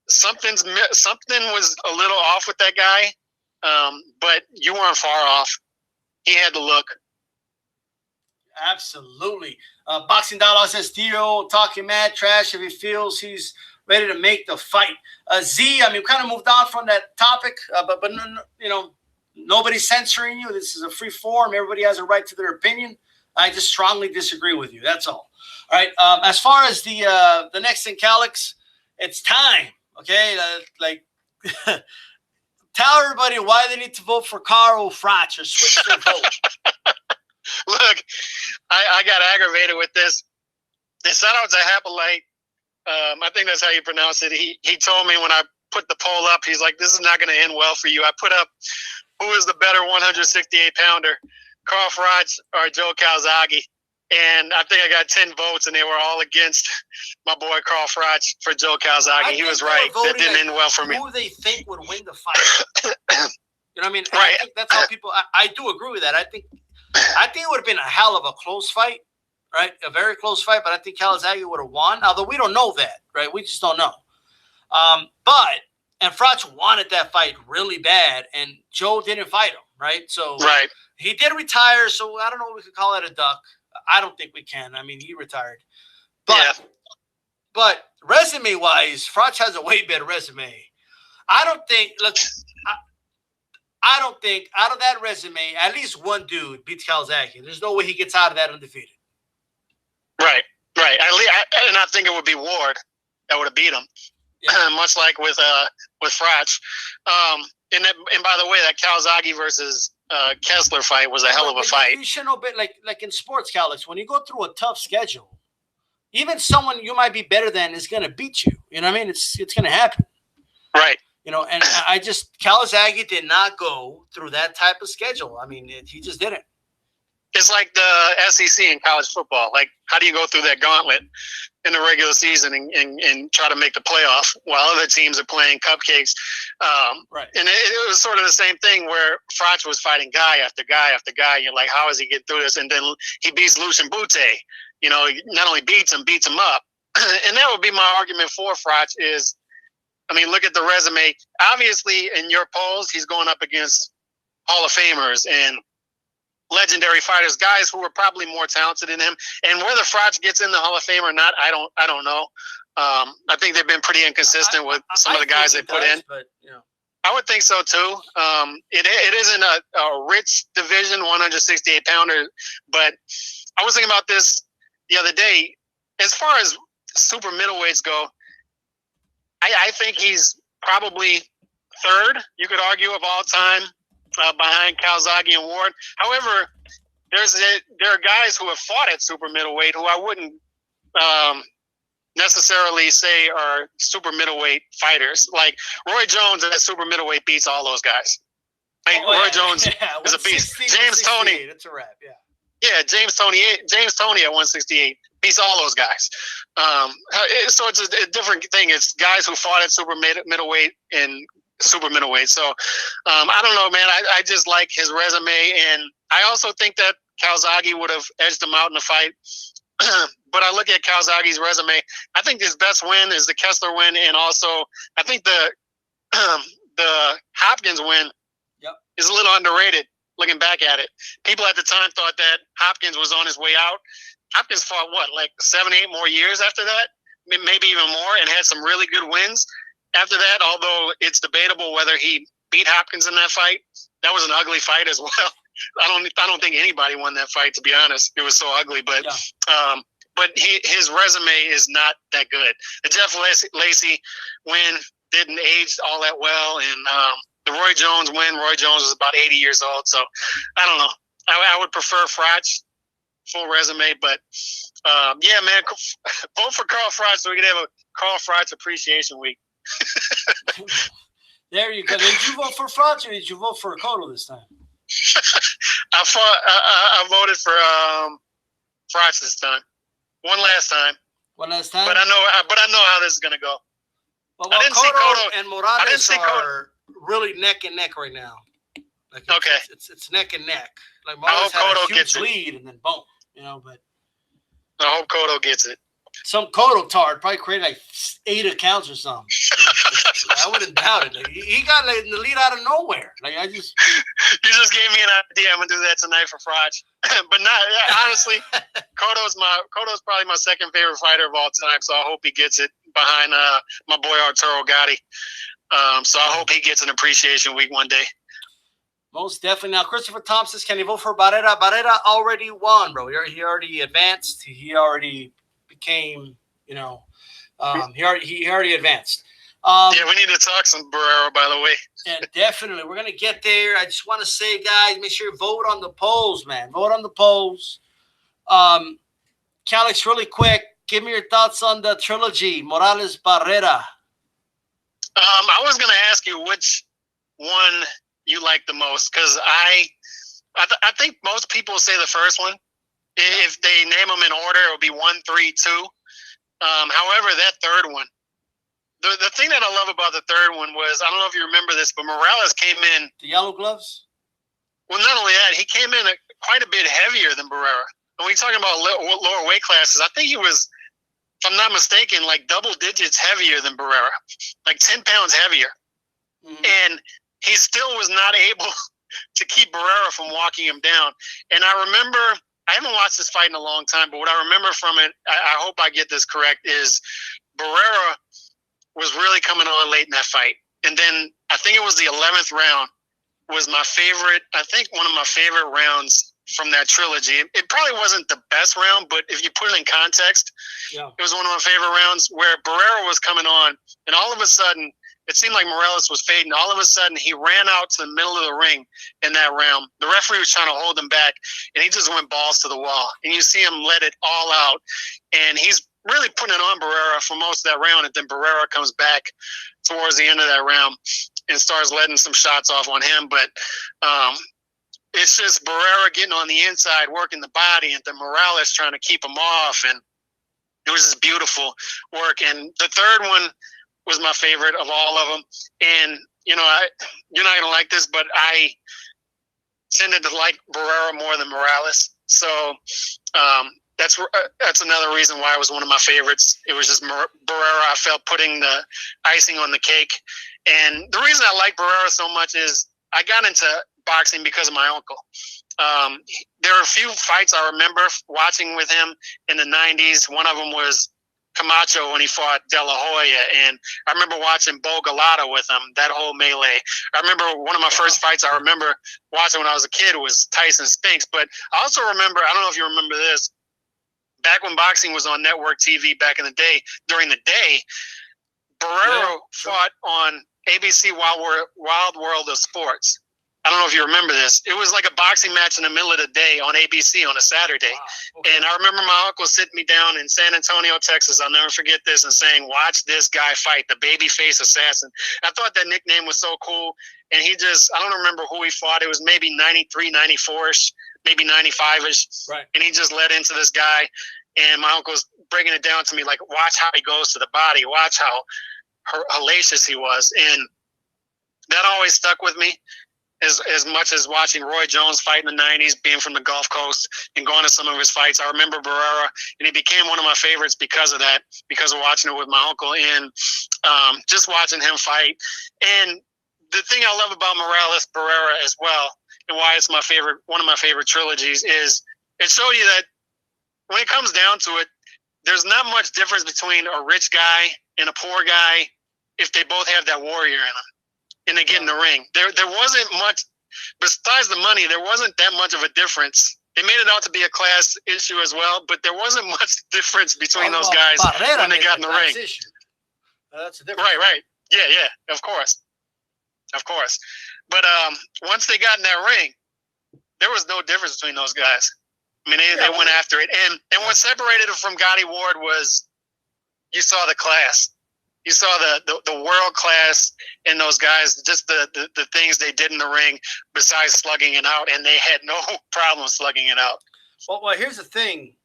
something was a little off with that guy. But you weren't far off. He had the look. Absolutely. Boxing Dialogue says Theo talking mad trash if he feels he's ready to make the fight. Z, I mean, we kind of moved on from that topic, but nobody's censoring you. This is a free forum. Everybody has a right to their opinion. I just strongly disagree with you. That's all. All right. As far as the next thing, Calix, It's time. Okay, tell everybody why they need to vote for Carl Froch or switch their vote. Look, I got aggravated with this. And shout out to Happolite. I think that's how you pronounce it. He told me when I put the poll up, he's like, "This is not going to end well for you." I put up, who is the better 168 pounder, Carl Froch or Joe Calzaghe? And I think I got 10 votes, and they were all against my boy Carl Froch for Joe Calzaghe. He was right. That didn't end well for me. Who they think would win the fight? You know what I mean? Right. I think that's how people. I do agree with that. I think it would have been a hell of a close fight, right? A very close fight, but I think Calzaghe would have won. Although we don't know that, right? We just don't know. And Froch wanted that fight really bad, and Joe didn't fight him, right? So he did retire. So I don't know if we could call it a duck. I don't think we can. I mean, he retired. But resume-wise, Froch has a way better resume. I don't think out of that resume, at least one dude beats Calzaghe. There's no way he gets out of that undefeated. Right. And I think it would be Ward that would have beat him, much like with Froch. And by the way, that Calzaghe versus Kessler fight was a hell of a fight. You should know, but like in sports, Calix, when you go through a tough schedule, even someone you might be better than is going to beat you. You know what I mean? It's going to happen. Right. You know, and Calzaghe did not go through that type of schedule. I mean, he just didn't. It's like the SEC in college football. Like, how do you go through that gauntlet in the regular season and try to make the playoff while other teams are playing cupcakes? Right. And it was sort of the same thing where Froch was fighting guy after guy after guy. You're like, how is he getting through this? And then he beats Lucien Bute. You know, not only beats him up. And that would be my argument for Froch is, I mean, look at the resume. Obviously, in your polls, he's going up against Hall of Famers and legendary fighters, guys who are probably more talented than him. And whether Froch gets in the Hall of Fame or not, I don't know. I think they've been pretty inconsistent with some of the guys they put in. But, you know. I would think so too. It isn't a rich division, 168 pounder. But I was thinking about this the other day. As far as super middleweights go, I think he's probably third, you could argue, of all time. Behind Calzaghe and Ward. However, there are guys who have fought at super middleweight who I wouldn't necessarily say are super middleweight fighters. Like Roy Jones at super middleweight beats all those guys. Like Roy Jones is a beast. James Toney, it's a wrap. Yeah, James Toney at 168 beats all those guys. So it's a different thing. It's guys who fought at super middleweight and super middleweight. So I don't know, man. I just like his resume, and I also think that Calzaghe would have edged him out in the fight. But I look at Calzaghe's resume. I think his best win is the Kessler win, and also I think the Hopkins win is a little underrated. Looking back at it, people at the time thought that Hopkins was on his way out. Hopkins fought like 7-8 more years after that, maybe even more, and had some really good wins. After that, although it's debatable whether he beat Hopkins in that fight, that was an ugly fight as well. I don't think anybody won that fight, to be honest. It was so ugly, but his resume is not that good. The Jeff Lacey win didn't age all that well, and the Roy Jones win. Roy Jones was about 80 years old, so I don't know. I would prefer Froch, full resume, but yeah, man, vote for Carl Froch so we can have a Carl Froch Appreciation Week. There you go. Did you vote for Froch or did you vote for Cotto this time? I voted for Froch this time. One last time. But I know how this is gonna go. Well, Cotto and Morales are really neck and neck right now. Like it's neck and neck. Like Morales had a huge lead and then boom, you know. But I hope Cotto gets it. Some Cotto tard probably created like 8 accounts or something. I wouldn't doubt it. Like, he got like, the lead out of nowhere. Like you just gave me an idea. I'm gonna do that tonight for Froch. But not honestly, Cotto's probably my second favorite fighter of all time. So I hope he gets it behind my boy Arturo Gatti. So I hope he gets an appreciation week one day. Most definitely. Now, Christopher Thompson, can he vote for Barrera? Barrera already won, bro. He already advanced. He already became, He already advanced. Yeah, we need to talk some Barrera, by the way. Yeah, definitely. We're going to get there. I just want to say, guys, make sure you vote on the polls, man. Vote on the polls. Calix, really quick, give me your thoughts on the trilogy, Morales Barrera. I was going to ask you which one you like the most, because I think most people say the first one. Yeah. If they name them in order, it would be 1, 3, 2. However, that third one, the thing that I love about the third one was, I don't know if you remember this, but Morales came in. The yellow gloves? Well, not only that, he came in quite a bit heavier than Barrera. And when you're talking about lower weight classes, I think he was, if I'm not mistaken, like double digits heavier than Barrera, like 10 pounds heavier. Mm-hmm. And he still was not able to keep Barrera from walking him down. And I remember, I haven't watched this fight in a long time, but what I remember from it, I hope I get this correct, is Barrera was really coming on late in that fight. And then I think it was the 11th round was my favorite, I think one of my favorite rounds from that trilogy. It probably wasn't the best round, but if you put it in context, yeah, it was one of my favorite rounds where Barrera was coming on, and all of a sudden, it seemed like Morales was fading. All of a sudden, he ran out to the middle of the ring in that round. The referee was trying to hold him back, and he just went balls to the wall. And you see him let it all out, and he's really putting it on Barrera for most of that round, and then Barrera comes back towards the end of that round and starts letting some shots off on him. But it's just Barrera getting on the inside, working the body, and then Morales trying to keep him off, and it was just beautiful work. And the third one was my favorite of all of them. And, you know, you're not going to like this, but I tended to like Barrera more than Morales. So that's another reason why it was one of my favorites. It was just Barrera, I felt, putting the icing on the cake. And the reason I like Barrera so much is I got into boxing because of my uncle. There are a few fights I remember watching with him in the 90s. One of them was Camacho when he fought De La Hoya, and I remember watching Bo Galata with him, that whole melee. I remember one of my first fights I remember watching when I was a kid was Tyson Spinks. But I also remember, I don't know if you remember this, back when boxing was on network TV back in the day, during the day, Barrera fought on ABC Wild World of Sports. I don't know if you remember this. It was like a boxing match in the middle of the day on ABC on a Saturday. Wow. Okay. And I remember my uncle sitting me down in San Antonio, Texas. I'll never forget this, and saying, "Watch this guy fight, the babyface assassin." I thought that nickname was so cool. And he just, I don't remember who he fought. It was maybe 93, 94-ish, maybe 95-ish. Right. And he just led into this guy. And my uncle's breaking it down to me, like, watch how he goes to the body. Watch how hellacious he was. And that always stuck with me. As much as watching Roy Jones fight in the 90s, being from the Gulf Coast and going to some of his fights. I remember Barrera, and he became one of my favorites because of that, because of watching it with my uncle and just watching him fight. And the thing I love about Morales Barrera as well, and why it's my favorite, one of my favorite trilogies, is it showed you that when it comes down to it, there's not much difference between a rich guy and a poor guy if they both have that warrior in them. And they get in the ring. There wasn't much, besides the money, there wasn't that much of a difference. They made it out to be a class issue as well, but there wasn't much difference between those guys when they got in the ring. That's a difference. Right. Yeah, of course. But once they got in that ring, there was no difference between those guys. I mean, they went after it. And what separated it from Gotti Ward was you saw the class. You saw the world class in those guys, just the things they did in the ring besides slugging it out, and they had no problem slugging it out. Well, here's the thing.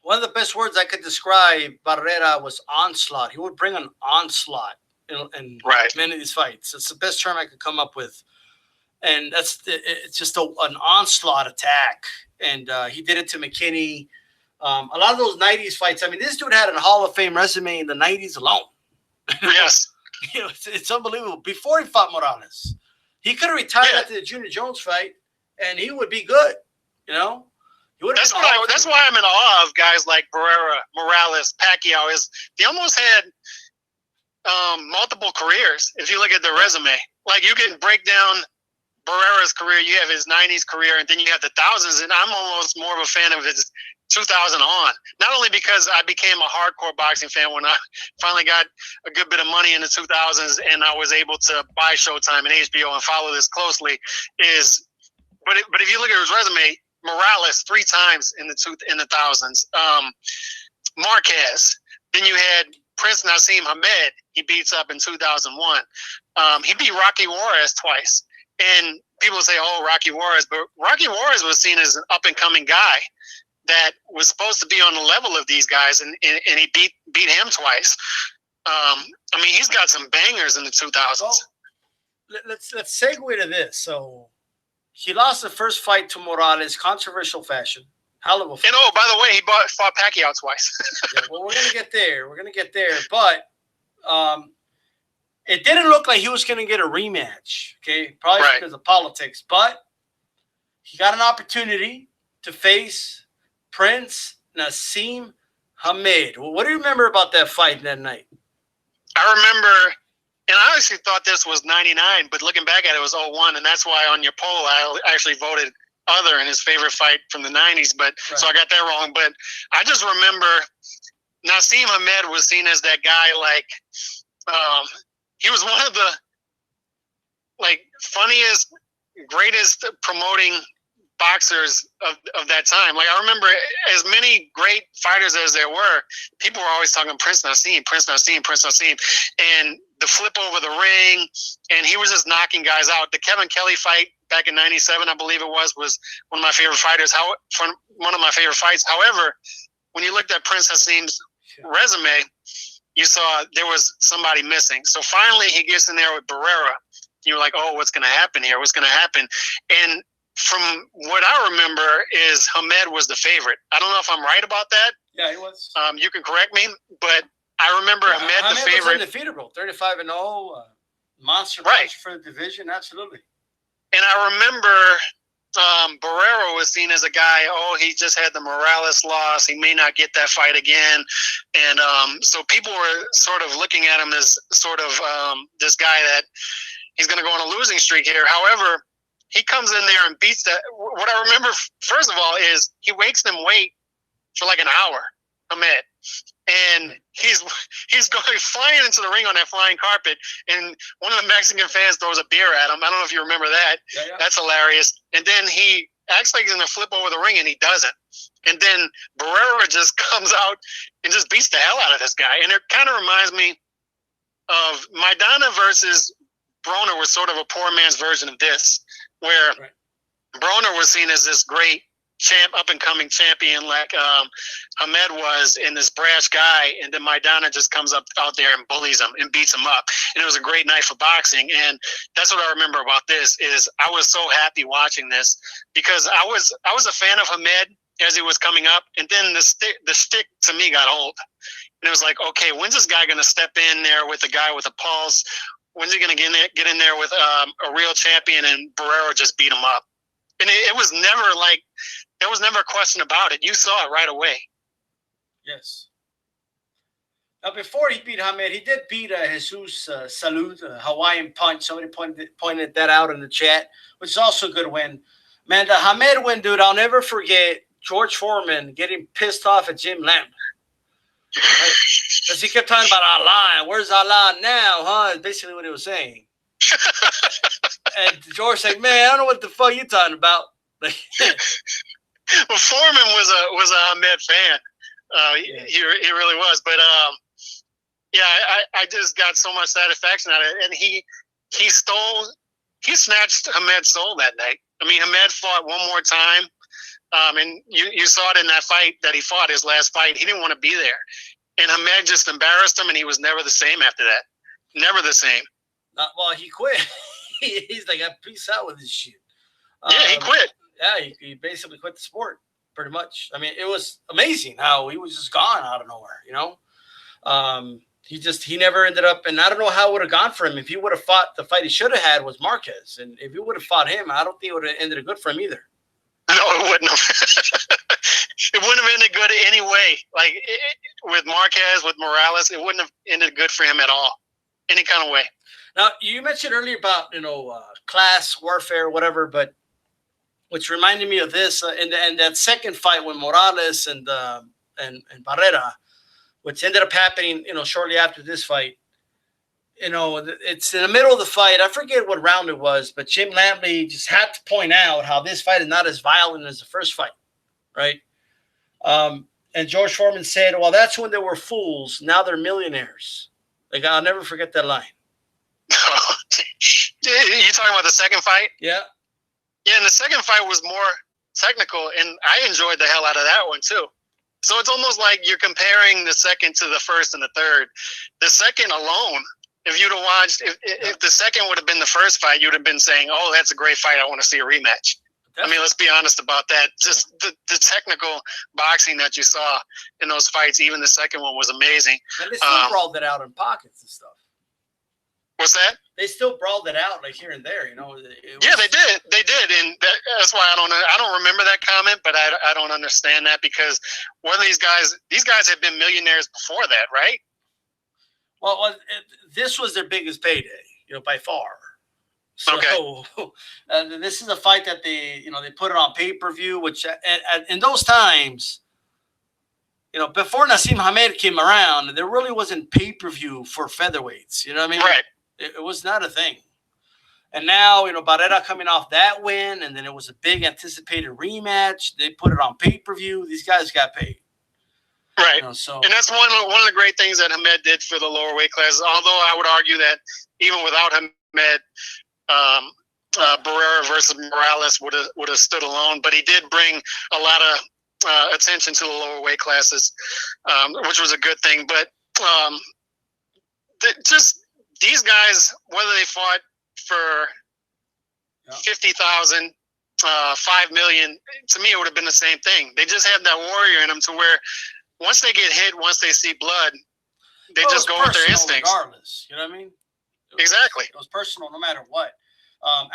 One of the best words I could describe Barrera was onslaught. He would bring an onslaught in many of these fights. It's the best term I could come up with. And it's just an onslaught attack. And he did it to McKinney. A lot of those 90s fights, I mean, this dude had a Hall of Fame resume in the 90s alone. Yes. It's unbelievable. Before he fought Morales, he could have retired after the Junior Jones fight, and he would be good, you know? That's why I'm in awe of guys like Barrera, Morales, Pacquiao. Is they almost had multiple careers, if you look at their resume. Like, you can break down Barrera's career, you have his 90s career, and then you have the thousands, and I'm almost more of a fan of his 2000 on. Not only because I became a hardcore boxing fan when I finally got a good bit of money in the 2000s and I was able to buy Showtime and HBO and follow this closely, but if you look at his resume, Morales 3 times in the thousands. Marquez. Then you had Prince Nassim Hamed. He beats up in 2001. He beat Rocky Juarez twice. And people say, "Oh, Rocky Juarez," but Rocky Juarez was seen as an up-and-coming guy that was supposed to be on the level of these guys, and he beat him twice. I mean, he's got some bangers in the 2000s. Well, let's segue to this. So he lost the first fight to Morales, controversial fashion. Hell of a fight. And oh, by the way, he fought Pacquiao twice. Yeah, well, we're gonna get there. But it didn't look like he was gonna get a rematch. Okay, probably because of politics. But he got an opportunity to face Prince Nassim Hamed. Well, what do you remember about that fight that night? I remember, and I actually thought this was 99, but looking back at it, it was 01, and that's why on your poll I actually voted other in his favorite fight from the 90s, but so I got that wrong. But I just remember Nassim Hamed was seen as that guy, like he was one of the funniest, greatest promoting boxers of that time. Like, I remember as many great fighters as there were, people were always talking Prince Nassim, and the flip over the ring, and he was just knocking guys out. The Kevin Kelly fight back in '97, I believe it was one of my favorite fighters. One of my favorite fights. However, when you looked at Prince Nassim's resume, you saw there was somebody missing. So finally, he gets in there with Barrera. You're like, oh, what's going to happen here? What's going to happen? And from what I remember is Hamed was the favorite. I don't know if I'm right about that. Yeah, he was. You can correct me, but I remember Hamed the favorite. Was undefeated, bro. 35-0, monster punch for the division. Absolutely. And I remember Barrera was seen as a guy, he just had the Morales loss. He may not get that fight again. And so people were sort of looking at him as sort of this guy that he's going to go on a losing streak here. However, he comes in there and beats that. What I remember, first of all, is he makes them wait for like an hour, Hamed. And he's going flying into the ring on that flying carpet, and one of the Mexican fans throws a beer at him. I don't know if you remember that. Yeah. That's hilarious. And then he acts like he's going to flip over the ring, and he doesn't. And then Barrera just comes out and just beats the hell out of this guy. And it kind of reminds me of Maidana versus Broner was sort of a poor man's version of this, where Broner was seen as this great up-and-coming champion like Hamed was, in this brash guy, and then Maidana just comes out there and bullies him and beats him up. And it was a great night for boxing, and that's what I remember about this. Is I was so happy watching this because I was a fan of Hamed as he was coming up, and then the stick to me got old, and it was like, okay, when's this guy going to step in there with a guy with a pulse? When's he going to get in there with a real champion? And Barrera just beat him up. And it was never like, there was never a question about it. You saw it right away. Yes. Now, before he beat Hamed, he did beat Jesus Salud, a Hawaiian punch. Somebody pointed that out in the chat, which is also a good win. Man, the Hamed win, dude, I'll never forget George Foreman getting pissed off at Jim Lamb. Right? Because he kept talking about Allah. Where's Allah now, huh? Is basically what he was saying. And George said, man, I don't know what the fuck you're talking about. Well, Foreman was a Hamed fan. He really was. But I just got so much satisfaction out of it. And he snatched Hamed's soul that night. I mean, Hamed fought one more time. And you saw it in that fight that he fought, his last fight. He didn't want to be there. And Hamed just embarrassed him, and he was never the same after that. Never the same. Well, he quit. He's like, peace out with this shit. Yeah, he quit. Yeah, he basically quit the sport, pretty much. I mean, it was amazing how he was just gone out of nowhere, you know? He never ended up, and I don't know how it would have gone for him. If he would have fought, the fight he should have had was Marquez. And if he would have fought him, I don't think it would have ended good for him either. No, it wouldn't have. It wouldn't have ended good any way. Like, with Marquez, with Morales, it wouldn't have ended good for him at all. Any kind of way. Now, you mentioned earlier about, class warfare, whatever, but which reminded me of this and that second fight with Morales and Barrera, which ended up happening, shortly after this fight. It's in the middle of the fight. I forget what round it was, but Jim Lampley just had to point out how this fight is not as violent as the first fight, right? And George Foreman said, well, that's when they were fools. Now they're millionaires. Like, I'll never forget that line. You talking about the second fight? Yeah. Yeah, and the second fight was more technical, and I enjoyed the hell out of that one, too. So it's almost like you're comparing the second to the first and the third. The second alone, if you'd have watched, if the second would have been the first fight, you'd have been saying, oh, that's a great fight. I want to see a rematch. I mean, let's be honest about that. Just the technical boxing that you saw in those fights, even the second one was amazing. And they still brawled it out in pockets and stuff. What's that? They still brawled it out like here and there, Yeah, they did. They did, and that's why I don't remember that comment, but I don't understand that because one of these guys had been millionaires before that, right? Well, this was their biggest payday, by far. So, okay. This is a fight that they put it on pay-per-view, which in those times, before Naseem Hamed came around, there really wasn't pay-per-view for featherweights. You know what I mean? Right. It was not a thing. And now, Barrera coming off that win, and then it was a big anticipated rematch. They put it on pay-per-view. These guys got paid. Right. And that's one of the great things that Hamed did for the lower weight classes, although I would argue that even without Hamed, Barrera versus Morales would have stood alone, but he did bring a lot of attention to the lower weight classes, which was a good thing. But just these guys, whether they fought for 50,000, 5 million, to me it would have been the same thing. They just have that warrior in them to where once they get hit, once they see blood, they just go with their instincts. Regardless, you know what I mean? Exactly. It was personal no matter what.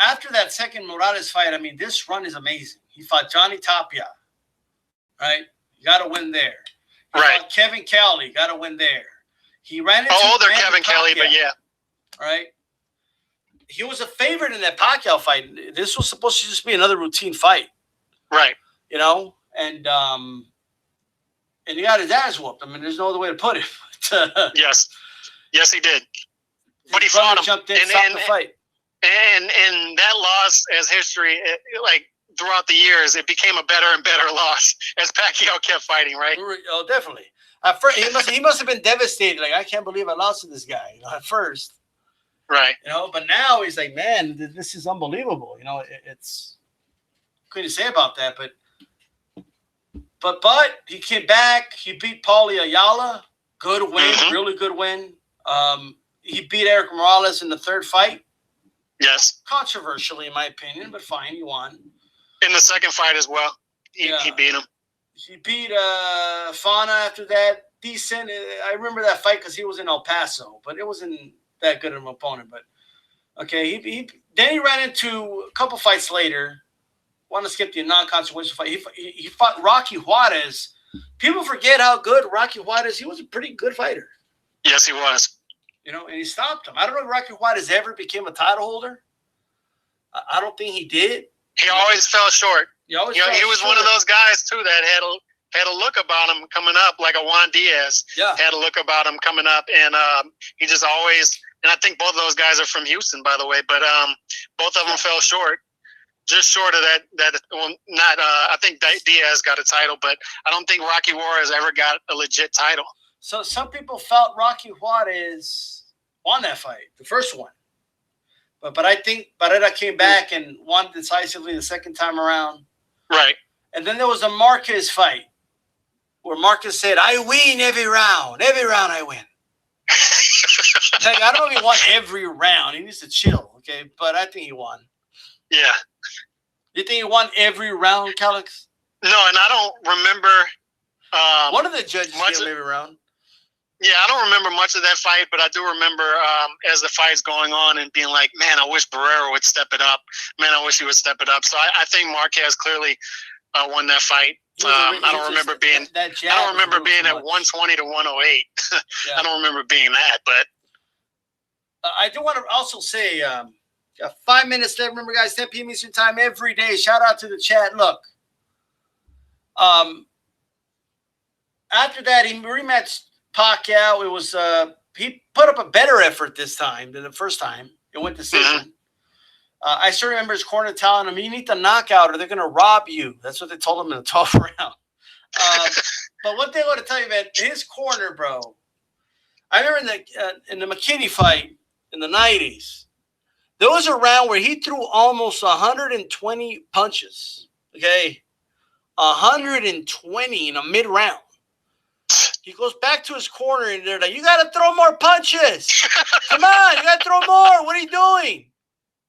After that second Morales fight, this run is amazing. He fought Johnny Tapia, right? You got to win there. He fought Kevin Kelly, got to win there. He ran into older Kevin Kelly, but yeah. Right? He was a favorite in that Pacquiao fight. This was supposed to just be another routine fight. Right. And he got his ass whooped. There's no other way to put it. Yes. Yes, he did. But he fought him. Jumped in, stopped the fight. And that loss as history, throughout the years, it became a better and better loss as Pacquiao kept fighting, right? Oh, definitely. At first, he must have been devastated. Like, I can't believe I lost to this guy, at first. Right. But now he's like, man, this is unbelievable. It's couldn't say about that, but he came back. He beat Paulie Ayala. Good win, really good win. He beat Eric Morales in the third fight. Yes. Controversially, in my opinion, but fine, he won. In the second fight as well, he beat him. He beat Fana after that. Decent. I remember that fight because he was in El Paso, but it wasn't that good of an opponent. But okay, then he ran into a couple fights later. Want to skip the non-consequential fight. He fought Rocky Juarez. People forget how good Rocky Juarez. He was a pretty good fighter. Yes, he was. And he stopped him. I don't know if Rocky Juarez ever became a title holder. I don't think he did. He always fell short. He was one of those guys too that had a look about him coming up, like a Juan Diaz. Yeah. Had a look about him coming up, and he just always. And I think both of those guys are from Houston, by the way. But both of them fell short, just short of that. Well, not. I think Diaz got a title, but I don't think Rocky Juarez ever got a legit title. So some people felt Rocky Juarez won that fight, the first one. But I think Barrera came back and won decisively the second time around. Right. And then there was a Marquez fight where Marquez said, I win every round. Every round I win. Like, I don't know if he won every round. He needs to chill, okay? But I think he won. Yeah. You think he won every round, Calix? No, and I don't remember. One of the judges gave him every round. Yeah, I don't remember much of that fight, but I do remember as the fight's going on and being like, man, I wish Barrera would step it up. Man, I wish he would step it up. So I think Marquez clearly won that fight. I don't remember being at 120 to 108. Yeah. I don't remember being that, but I do want to also say, Got 5 minutes left. Remember, guys, 10 p.m. Eastern time every day. Shout out to the chat. Look, after that, he rematched Pacquiao. It was he put up a better effort this time than the first time. It went decision. I still remember his corner telling him, "You need to knock out, or they're going to rob you." That's what they told him in the 12th round. But one thing I want to tell you, man, his corner, bro. I remember in the McKinney fight in the 90s, there was a round where he threw almost 120 punches. Okay, 120 in a mid-round. He goes back to his corner, and they're like, "You got to throw more punches. Come on, you got to throw more. What are you doing?"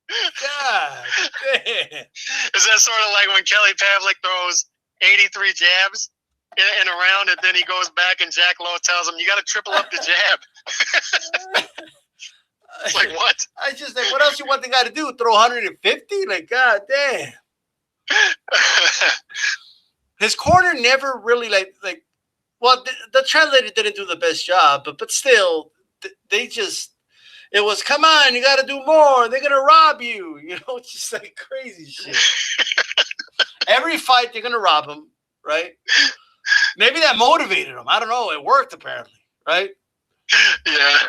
God damn. Is that sort of like when Kelly Pavlik throws 83 jabs in a round, and then he goes back and Jack Lowe tells him, "You got to triple up the jab." It's like, what? I just like, what else you want the guy to do? Throw 150? Like, God damn. His corner never really well, the translator didn't do the best job, but still, they just, it was, come on, you got to do more. They're going to rob you. You know, it's just like crazy shit. Every fight, they're going to rob him, right? Maybe that motivated him. I don't know. It worked, apparently, right? Yeah.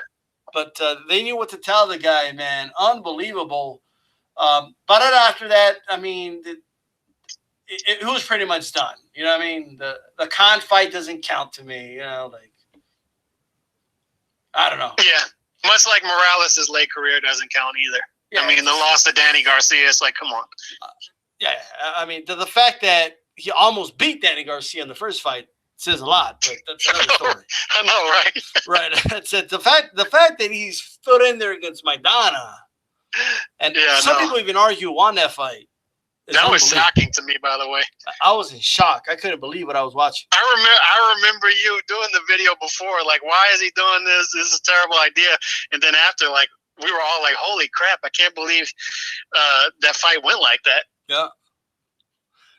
But they knew what to tell the guy, man. Unbelievable. But after that, I mean, it was pretty much done. You know what I mean? The Khan fight doesn't count to me. You know, like, I don't know. Yeah. Much like Morales' late career doesn't count either. Yeah, I mean, the loss to Danny Garcia is like, come on. Yeah. I mean, the fact that he almost beat Danny Garcia in the first fight says a lot, but that's another story. I know, right? Right. That's it. The fact that he's stood in there against Maidana, and some people even argue won that fight. That was shocking to me, by the way. I was in shock. I couldn't believe what I was watching. I remember you doing the video before, like, why is he doing this? This is a terrible idea. And then after, like, we were all like, holy crap, I can't believe that fight went like that. Yeah.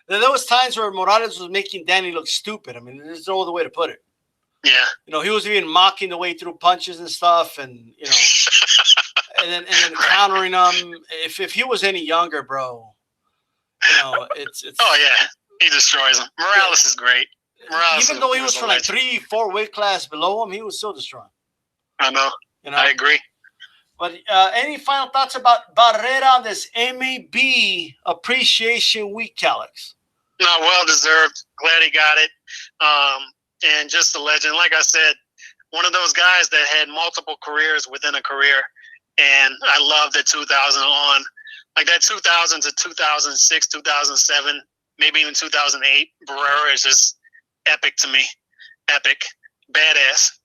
There was times where Morales was making Danny look stupid. I mean, there's no other way to put it. Yeah. You know, he was even mocking the way through punches and stuff, and, you know, and then countering them. If he was any younger, bro, you know, it's. Oh yeah, he destroys him. Morales is great. Morales, even though he was from like 3-4 weight class below him, he was still destroying. I know. You know, I agree. But any final thoughts about Barrera on this MAB Appreciation Week, Alex? No, well deserved. Glad he got it. And just a legend. Like I said, one of those guys that had multiple careers within a career. And I love the 2000 on. Like that 2000 to 2006, 2007, maybe even 2008, Barrera is just epic to me. Epic. Badass.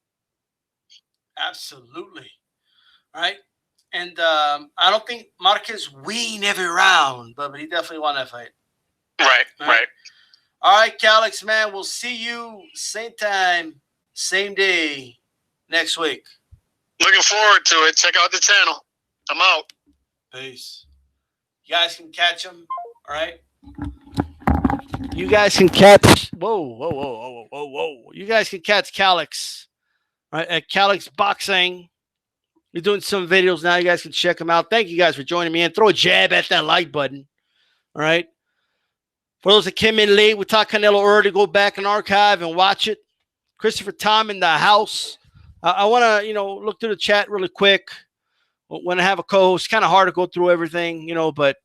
Absolutely. All right. And I don't think Marquez win every round, but he definitely won that fight. Right. All right, Calix, man. We'll see you same time, same day next week. Looking forward to it. Check out the channel. I'm out. Peace. You guys can catch him. All right. You guys can catch. Whoa. You guys can catch Calix, right, at Calix Boxing. We're doing some videos now. You guys can check them out. Thank you guys for joining me, and throw a jab at that like button. All right. For those that came in late, we talked Canelo early. Go back and archive and watch it. Christopher Tom in the house. I want to, look through the chat really quick. When I have a co-host, it's kind of hard to go through everything, but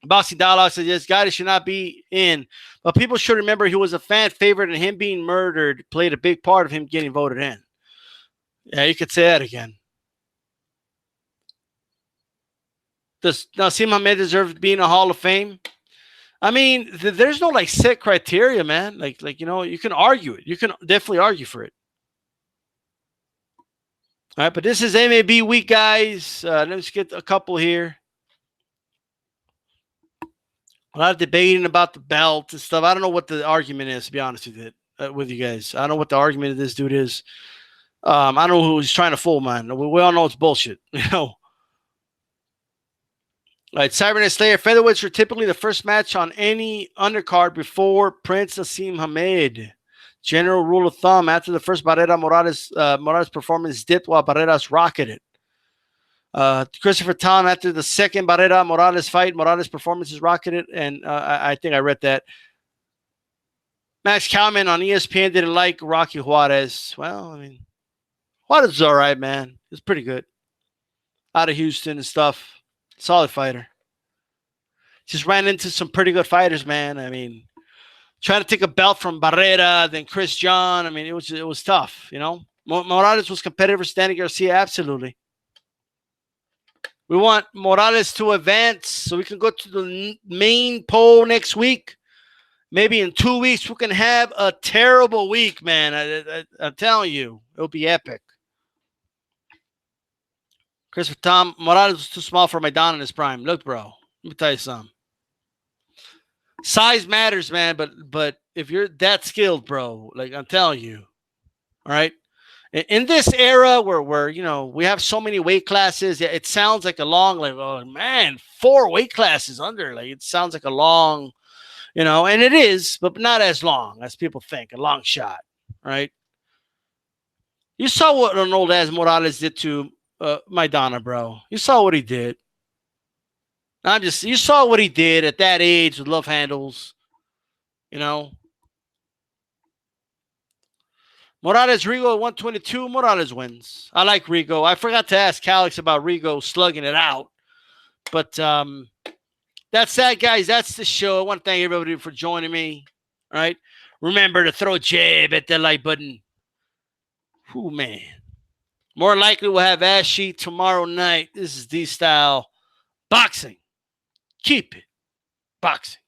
Boxing Dialogue says, yes, guy should not be in. But people should remember he was a fan favorite, and him being murdered played a big part of him getting voted in. Yeah, you could say that again. Does Naseem Hamed deserve being a Hall of Fame? I mean, there's no set criteria, man. You can argue it. You can definitely argue for it. All right, but this is MAB week, guys. Let's get a couple here. A lot of debating about the belt and stuff. I don't know what the argument is, to be honest with you guys. I don't know what the argument of this dude is. I don't know who he's trying to fool, man. We all know it's bullshit, All right, Cybernet Slayer. Featherweights are typically the first match on any undercard before Prince Naseem Hamed. General rule of thumb, after the first Barrera Morales performance dipped while Barrera's rocketed. Christopher Tom, after the second Barrera Morales fight, Morales' performance is rocketed, and I think I read that. Max Kalman on ESPN didn't like Rocky Juarez. Well, I mean, Juarez is all right, man. He's pretty good. Out of Houston and stuff. Solid fighter. Just ran into some pretty good fighters, man. I mean, trying to take a belt from Barrera, then Chris John. I mean, it was tough, you know. Morales was competitive for Danny Garcia, absolutely. We want Morales to advance so we can go to the main poll next week. Maybe in 2 weeks, we can have a terrible week, man. I'm telling you, it'll be epic. Christopher Tom, Morales was too small for Maidana in his prime. Look, bro, let me tell you something. Size matters, man, but if you're that skilled, bro, like I'm telling you, all right? In this era where you know, we have so many weight classes, it sounds like a long, like, oh, man, 4 weight classes under. Like, it sounds like a long, you know, and it is, but not as long as people think, a long shot, right? You saw what an old ass Morales did to Maidana, bro. You saw what he did. You saw what he did at that age with love handles, you know. Morales Rigo at 122. Morales wins. I like Rigo. I forgot to ask Calix about Rigo slugging it out. But that's that, guys. That's the show. I want to thank everybody for joining me. All right. Remember to throw a jab at the like button. Whew, man. More likely we'll have Ash Sheet tomorrow night. This is DStyleBoxing. Keep it boxing.